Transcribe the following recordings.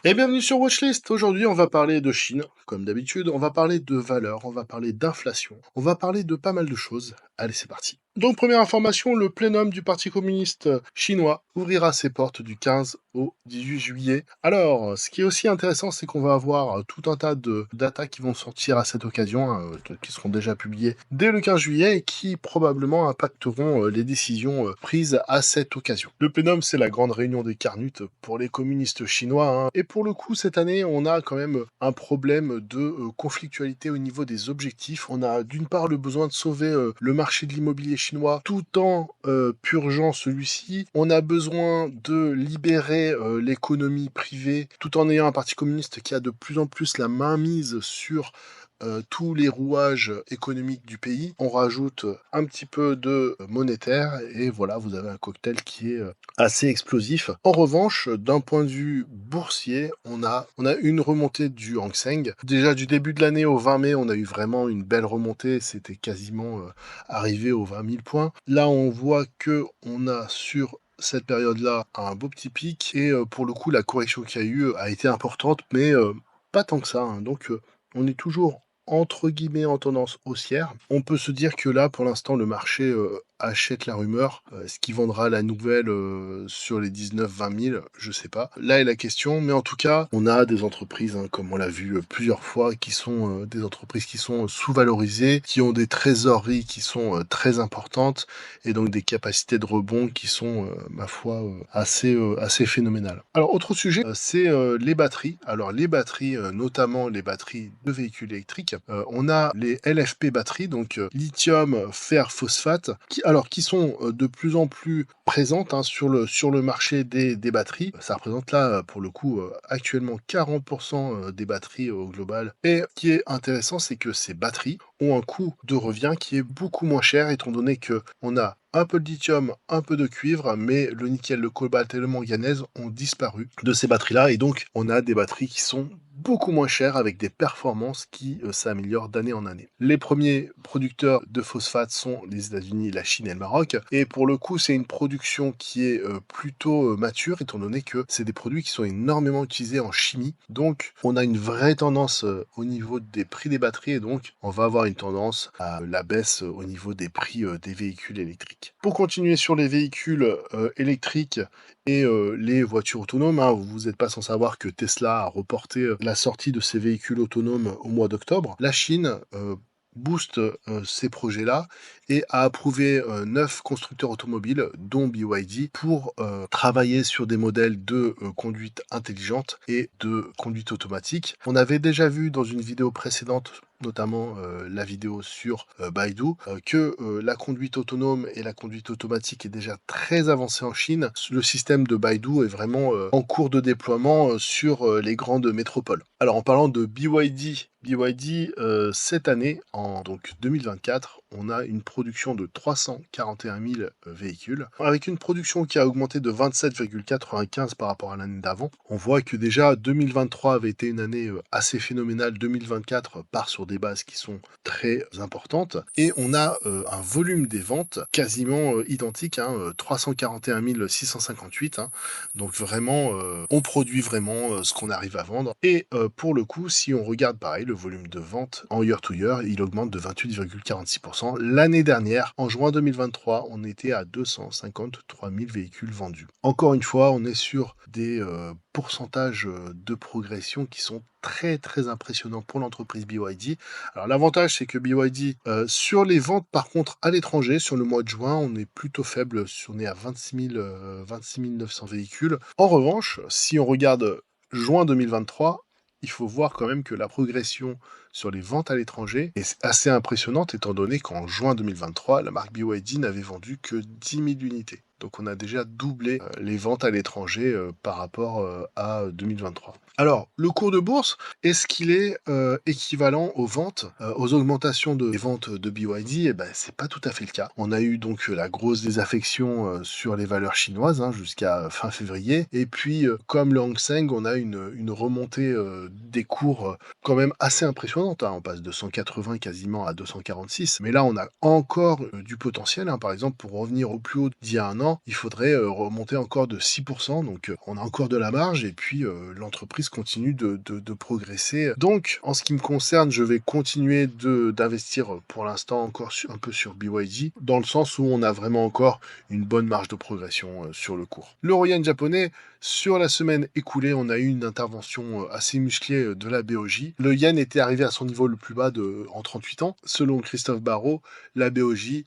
Et bienvenue sur Watchlist. Aujourd'hui, on va parler de Chine, comme d'habitude. On va parler de valeurs, on va parler d'inflation, on va parler de pas mal de choses. Allez, c'est parti. Donc, première information, le plénum du Parti communiste chinois ouvrira ses portes du 15 au 18 juillet. Alors, ce qui est aussi intéressant, c'est qu'on va avoir tout un tas de datas qui vont sortir à cette occasion, qui seront déjà publiées dès le 15 juillet et qui probablement impacteront les décisions prises à cette occasion. Le plénum, c'est la grande réunion des carnutes pour les communistes chinois, hein. Et pour le coup, cette année, on a quand même un problème de conflictualité au niveau des objectifs. On a d'une part le besoin de sauver le marché de l'immobilier chinois tout en purgeant celui-ci. On a besoin de libérer l'économie privée tout en ayant un parti communiste qui a de plus en plus la main mise sur tous les rouages économiques du pays. On rajoute un petit peu de monétaire et voilà, vous avez un cocktail qui est assez explosif. En revanche, d'un point de vue boursier, on a une remontée du Hang Seng. Déjà du début de l'année au 20 mai, on a eu vraiment une belle remontée. C'était quasiment arrivé aux 20 000 points. Là, on voit que on a sur cette période-là un beau petit pic et pour le coup, la correction qu'il y a eu a été importante, mais pas tant que ça, hein. Donc, on est toujours entre guillemets en tendance haussière. On peut se dire que là, pour l'instant, le marché achète la rumeur. Est-ce qu'il vendra la nouvelle sur les 19-20 000? Je sais pas. Là est la question, mais en tout cas, on a des entreprises, hein, comme on l'a vu plusieurs fois, qui sont des entreprises qui sont sous-valorisées, qui ont des trésoreries qui sont très importantes, et donc des capacités de rebond qui sont, ma foi, assez phénoménales. Alors, autre sujet, c'est les batteries. Alors, les batteries, notamment les batteries de véhicules électriques, on a les LFP batteries, donc lithium, fer, phosphate, qui sont de plus en plus présentes, hein, sur le marché des batteries. Ça représente là, pour le coup, actuellement 40% des batteries au global. Et ce qui est intéressant, c'est que ces batteries ont un coût de revient qui est beaucoup moins cher, étant donné que on a un peu de lithium, un peu de cuivre, mais le nickel, le cobalt et le manganèse ont disparu de ces batteries-là, et donc on a des batteries qui sont beaucoup moins chères avec des performances qui s'améliorent d'année en année. Les premiers producteurs de phosphate sont les États-Unis, la Chine et le Maroc, et pour le coup c'est une production qui est plutôt mature, étant donné que c'est des produits qui sont énormément utilisés en chimie, donc on a une vraie tendance au niveau des prix des batteries, et donc on va avoir une tendance à la baisse au niveau des prix des véhicules électriques. Pour continuer sur les véhicules électriques et les voitures autonomes, hein, vous n'êtes pas sans savoir que Tesla a reporté la sortie de ses véhicules autonomes au mois d'octobre. La Chine booste ces projets-là et a approuvé 9 constructeurs automobiles, dont BYD, pour travailler sur des modèles de conduite intelligente et de conduite automatique. On avait déjà vu dans une vidéo précédente, notamment la vidéo sur Baidu, que la conduite autonome et la conduite automatique est déjà très avancée en Chine. Le système de Baidu est vraiment en cours de déploiement sur les grandes métropoles. Alors, en parlant de BYD, cette année, en donc 2024, on a une production de 341 000 véhicules, avec une production qui a augmenté de 27,95 par rapport à l'année d'avant. On voit que déjà 2023 avait été une année assez phénoménale, 2024 part sur des bases qui sont très importantes, et on a un volume des ventes quasiment identique, hein, 341 658, hein. Donc vraiment, on produit vraiment ce qu'on arrive à vendre. Et pour le coup, si on regarde pareil, le volume de vente en year to year, il augmente de 28,46%. L'année dernière, en juin 2023, on était à 253 000 véhicules vendus. Encore une fois, on est sur des pourcentages de progression qui sont très très impressionnants pour l'entreprise BYD. Alors l'avantage, c'est que BYD, sur les ventes par contre à l'étranger, sur le mois de juin, on est plutôt faible, on est à 26 900 véhicules. En revanche, si on regarde juin 2023, il faut voir quand même que la progression sur les ventes à l'étranger est assez impressionnante, étant donné qu'en juin 2023, la marque BYD n'avait vendu que 10 000 unités. Donc on a déjà doublé les ventes à l'étranger par rapport à 2023. Alors, le cours de bourse, est-ce qu'il est équivalent aux ventes, aux augmentations des ventes de BYD? Eh ben, c'est pas tout à fait le cas. On a eu donc la grosse désaffection sur les valeurs chinoises, hein, jusqu'à fin février. Et puis, comme le Hang Seng, on a une remontée des cours quand même assez impressionnante, hein. On passe de 180 quasiment à 246. Mais là, on a encore du potentiel, hein. Par exemple, pour revenir au plus haut d'il y a un an, maintenant, il faudrait remonter encore de 6%, donc on a encore de la marge et puis l'entreprise continue de progresser. Donc, en ce qui me concerne, je vais continuer d'investir pour l'instant encore un peu sur BYD, dans le sens où on a vraiment encore une bonne marge de progression sur le cours. L'euro-yen japonais, sur la semaine écoulée, on a eu une intervention assez musclée de la BOJ. Le yen était arrivé à son niveau le plus bas en 38 ans. Selon Christophe Barrot, la BOJ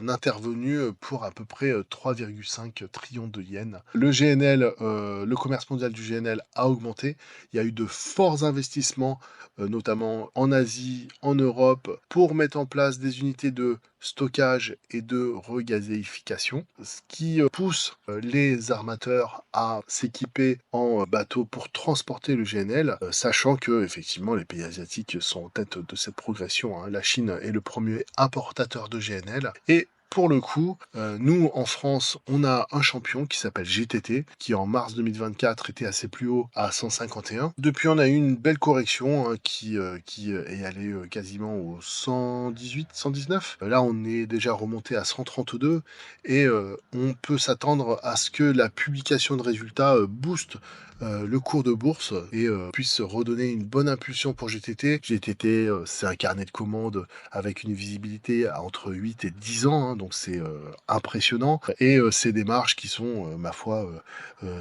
n'intervenu pour à peu près 3,5 trillions de yens. Le GNL, le commerce mondial du GNL a augmenté. Il y a eu de forts investissements, notamment en Asie, en Europe, pour mettre en place des unités de stockage et de regazéification, ce qui pousse les armateurs à s'équiper en bateaux pour transporter le GNL, sachant que effectivement les pays asiatiques sont en tête de cette progression, hein. La Chine est le premier importateur de GNL et pour le coup, nous, en France, on a un champion qui s'appelle GTT, qui en mars 2024 était assez plus haut à 151. Depuis, on a eu une belle correction, hein, qui est allée quasiment au 118, 119. Là, on est déjà remonté à 132 et on peut s'attendre à ce que la publication de résultats booste le cours de bourse et puisse redonner une bonne impulsion pour GTT. GTT, c'est un carnet de commandes avec une visibilité à entre 8 et 10 ans, hein, donc c'est impressionnant. Et c'est des marges qui sont, ma foi,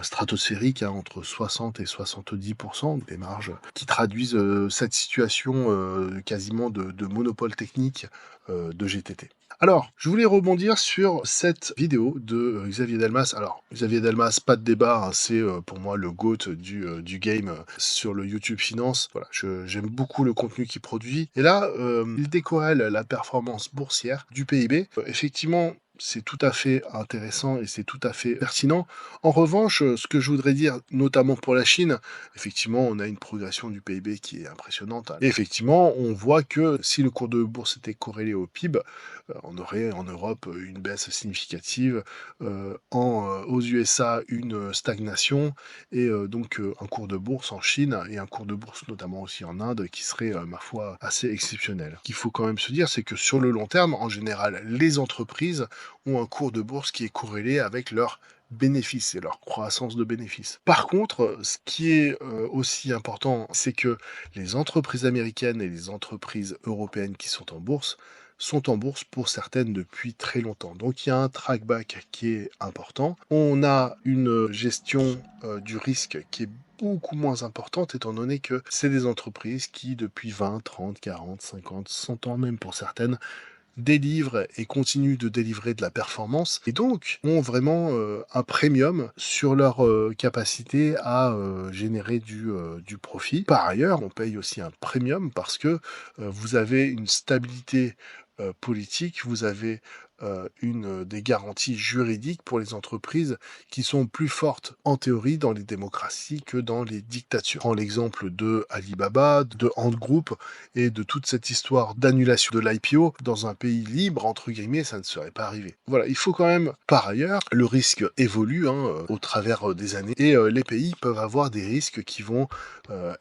stratosphériques, hein, entre 60 et 70%, des marges qui traduisent cette situation quasiment de monopole technique de GTT. Alors, je voulais rebondir sur cette vidéo de Xavier Delmas. Alors, Xavier Delmas, pas de débat, hein, c'est pour moi le GOAT du game sur le YouTube Finance. Voilà, j'aime beaucoup le contenu qu'il produit. Et là, il décorrèle la performance boursière du PIB. Effectivement, c'est tout à fait intéressant et c'est tout à fait pertinent. En revanche, ce que je voudrais dire, notamment pour la Chine, effectivement, on a une progression du PIB qui est impressionnante, hein. Et effectivement, on voit que si le cours de bourse était corrélé au PIB, on aurait en Europe une baisse significative, aux USA une stagnation et donc un cours de bourse en Chine et un cours de bourse notamment aussi en Inde qui serait, ma foi, assez exceptionnel. Ce qu'il faut quand même se dire, c'est que sur le long terme, en général, les entreprises ont un cours de bourse qui est corrélé avec leurs bénéfices et leur croissance de bénéfices. Par contre, ce qui est aussi important, c'est que les entreprises américaines et les entreprises européennes qui sont en bourse pour certaines depuis très longtemps. Donc il y a un trackback qui est important. On a une gestion du risque qui est beaucoup moins importante étant donné que c'est des entreprises qui depuis 20, 30, 40, 50, 100 ans même pour certaines délivrent et continuent de délivrer de la performance et donc ont vraiment un premium sur leur capacité à générer du profit. Par ailleurs, on paye aussi un premium parce que vous avez une stabilité politique, vous avez des garanties juridiques pour les entreprises qui sont plus fortes en théorie dans les démocraties que dans les dictatures. Prends l'exemple de Alibaba, de Ant Group et de toute cette histoire d'annulation de l'IPO dans un pays libre, entre guillemets, ça ne serait pas arrivé. Voilà, il faut quand même, par ailleurs, le risque évolue, hein, au travers des années et les pays peuvent avoir des risques qui vont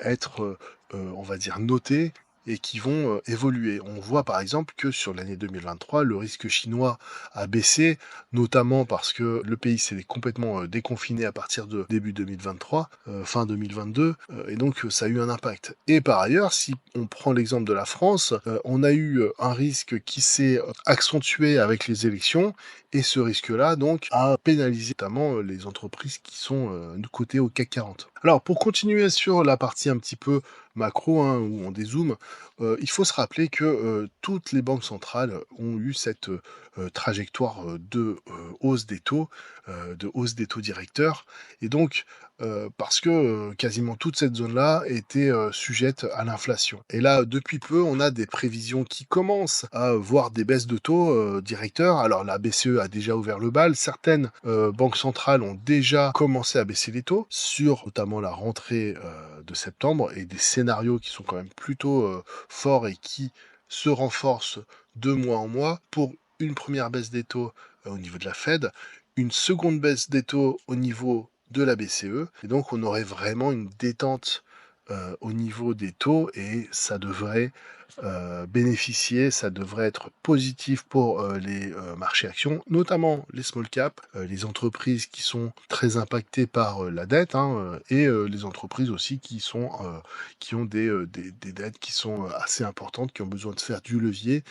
être, on va dire, notés et qui vont évoluer. On voit par exemple que sur l'année 2023, le risque chinois a baissé, notamment parce que le pays s'est complètement déconfiné à partir de début 2023, fin 2022, et donc ça a eu un impact. Et par ailleurs, si on prend l'exemple de la France, on a eu un risque qui s'est accentué avec les élections, et ce risque-là, donc, a pénalisé notamment les entreprises qui sont cotées au CAC 40. Alors, pour continuer sur la partie un petit peu macro, hein, où on dézoome, il faut se rappeler que toutes les banques centrales ont eu cette trajectoire de hausse des taux directeurs. Et donc, parce que quasiment toute cette zone-là était sujette à l'inflation. Et là, depuis peu, on a des prévisions qui commencent à voir des baisses de taux directeurs. Alors, la BCE a déjà ouvert le bal. Certaines banques centrales ont déjà commencé à baisser les taux sur notamment la rentrée de septembre et des scénarios qui sont quand même plutôt forts et qui se renforcent de mois en mois pour une première baisse des taux au niveau de la Fed, une seconde baisse des taux au niveau de la BCE, et donc on aurait vraiment une détente au niveau des taux et ça devrait bénéficier, ça devrait être positif pour, les, marchés actions, notamment les small cap, les entreprises qui sont très impactées par, la dette, hein, et les entreprises aussi qui ont des dettes qui sont, assez importantes, qui ont besoin de faire du levier.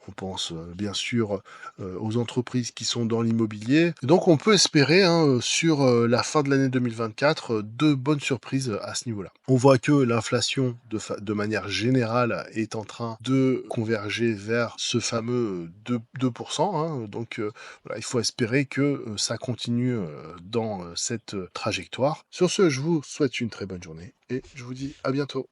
On pense, bien sûr, aux entreprises qui sont dans l'immobilier. Donc on peut espérer, hein, sur, la fin de l'année 2024, de bonnes surprises, à ce niveau-là. On voit que l'inflation de manière générale est en train de converger vers ce fameux, 2 hein, donc voilà, il faut espérer que, ça continue, dans, cette, trajectoire. Sur ce, je vous souhaite une très bonne journée et je vous dis à bientôt.